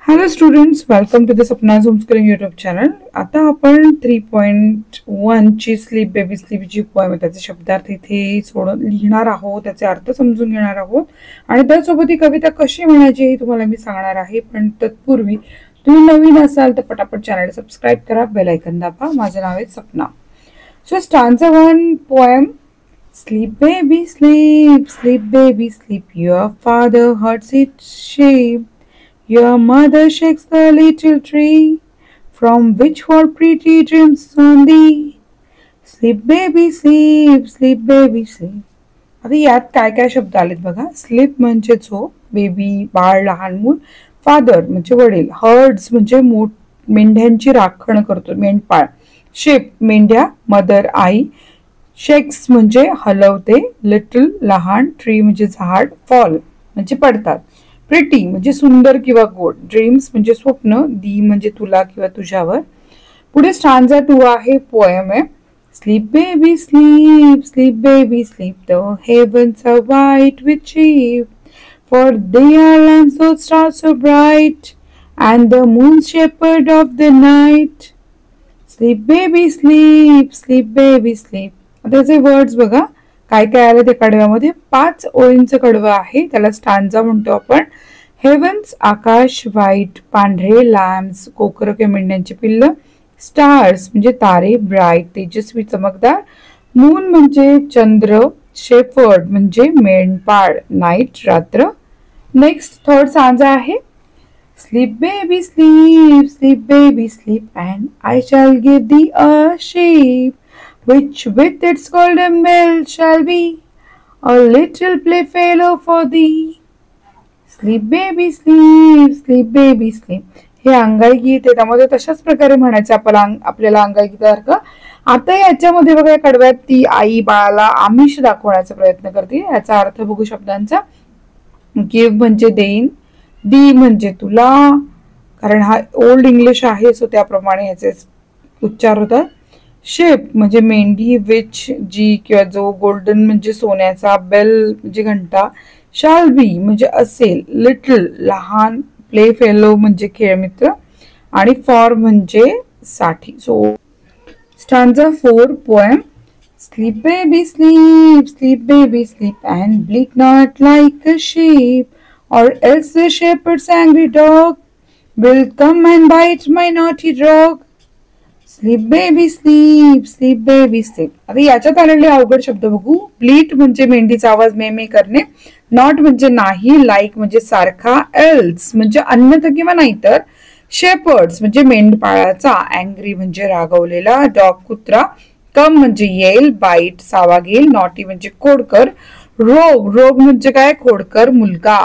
Hello students, welcome to the Sapna's Homeschooling YouTube channel. आता आपण 3.1 ची स्लीप बेबी स्लीप जी poem आहे त्याचे शब्दार्थ इथे सोडून लिहिणार आहोत, त्याचे अर्थ समजून घेणार आहोत आणि त्यासोबत ही कविता कशी म्हणायची हे तुम्हाला मी सांगणार आहे. पण तत्पूर्वी तुम्ही नवीन असाल तर पटापट चॅनल सबस्क्राइब करा, बेल आयकॉन दाबा. माझे नाव आहे Sapna. So stanza 1 poem. Sleep baby sleep, sleep baby sleep, your father hugs its sheep. Your mother shakes the little tree from which fall pretty dreams on thee. Sleep baby sleep, sleep baby sleep. आता यात काय काय शब्द आलेत बघा. Sleep म्हणजे झोप, baby बाळ लहान मूल, फादर म्हणजे वडील, हर्ड्स म्हणजे मेंढ्यांची राखण करतो मेंढपाळ, शेप मेंढ्या, मदर आई, शेक्स म्हणजे हलवते, लिटल लहान, ट्री म्हणजे झाड, फॉल म्हणजे पडतात, प्रिटी म्हणजे सुंदर किंवा गोड, ड्रीम्स म्हणजे स्वप्न, दी म्हणजे तुला किंवा तुझ्यावर. पुढे स्टांजा 2 आहे, पोएम आहे. Sleep baby sleep, sleep baby sleep, the heavens are white with sheep, for they are lamps of stars so bright and the moon shepherd of the night. Sleep baby sleep, sleep baby sleep. त्याचे words बघा काय काय आले त्या कडव्यामध्ये. 5 ओळींचं कडवं आहे, त्याला stanza म्हणतो आपण. हेवन्स आकाश, व्हाईट पांढरे, लॅम्प्स कोकर किंवा मेंढ्यांची पिल्ल, स्टार्स म्हणजे तारे, ब्राईट तेजस्वी चमकदार, मून म्हणजे चंद्र, शेफर्ड म्हणजे मेंढपाळ, नाईट रात्र. नेक्स्ट थर्ड स्टांजा आहे. Sleep baby sleep, sleep baby sleep, and I shall give the a sheep which with its golden bell shall be a little playfellow for thee. Sleep baby sleep, sleep baby sleep. हे अंगाई गीत आहे, त्यामध्ये तशाच प्रकारे म्हणायचं आपल्याला अंगाई गीतासारखं. आता याच्यामध्ये बघा कडव्यात ती आई बाळाला आमिष दाखवण्याचा प्रयत्न करते. याचा अर्थ बघू शब्दांचा. गिव्ह म्हणजे देईन, दी म्हणजे तुला, कारण हा ओल्ड इंग्लिश आहे सो त्याप्रमाणे याचे उच्चार होतात. शेप म्हणजे मेंढी, विच जी किंवा जो, गोल्डन म्हणजे सोन्याचा, बेल म्हणजे घंटा, शाल बी म्हणजे असेल, लिटल लहान, प्ले फेलो म्हणजे खेळमित्र आणि फॉर म्हणजे साठी. So stanza 4 poem. Sleep baby sleep, sleep baby sleep, and blink not like a sheep or else the shepherd's angry dog will come and bite my naughty dog. Sleep baby sleep, sleep baby sleep. आता याच्यात आलेले अवघड शब्द बघू. ब्लीट म्हणजे मेंढीचा आवाज मे मे करणे, not म्हणजे नाही, लाईक म्हणजे सारखा, एल्स म्हणजे अन्यथा किंवा नाहीतर, शेपर्ड्स म्हणजे मेंढपाळाचा, अँग्री म्हणजे रागवलेला, डॉग कुत्रा, कम म्हणजे येईल, बाईट सावा घेईल, नॉटी म्हणजे खोडकर, रोग रोग म्हणजे काय, खोडकर मुलगा.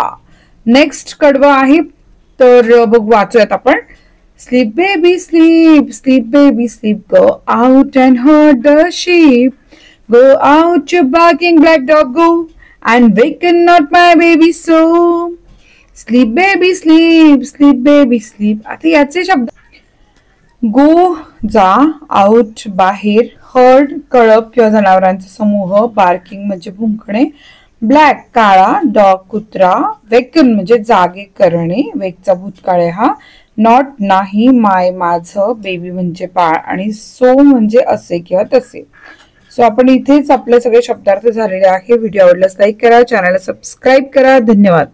नेक्स्ट कडवं आहे तर बघ वाचूयात आपण. Sleep baby sleep, sleep baby sleep, go out and herd the sheep, go out you barking black dog go, and waken not my baby so. Sleep baby sleep, sleep baby sleep. आता याचे शब्द. गो जा, out बाहेर, heard कळप किंवा जनावरांचा समूह, barking म्हणजे भुंकणे, ब्लॅक काळा, डॉग कुत्रा, वेकन म्हणजे जागे करणे, वेकचा भूतकाळ आहे हा, नॉट नाही, माय माझं, बेबी म्हणजे बाळ आणि सो म्हणजे असे किंवा तसे. सो आपण इथेच आपले सगळे शब्दार्थ झालेले आहे. व्हिडिओ आवडल्यास लाईक करा, चॅनलला सबस्क्राईब करा. धन्यवाद.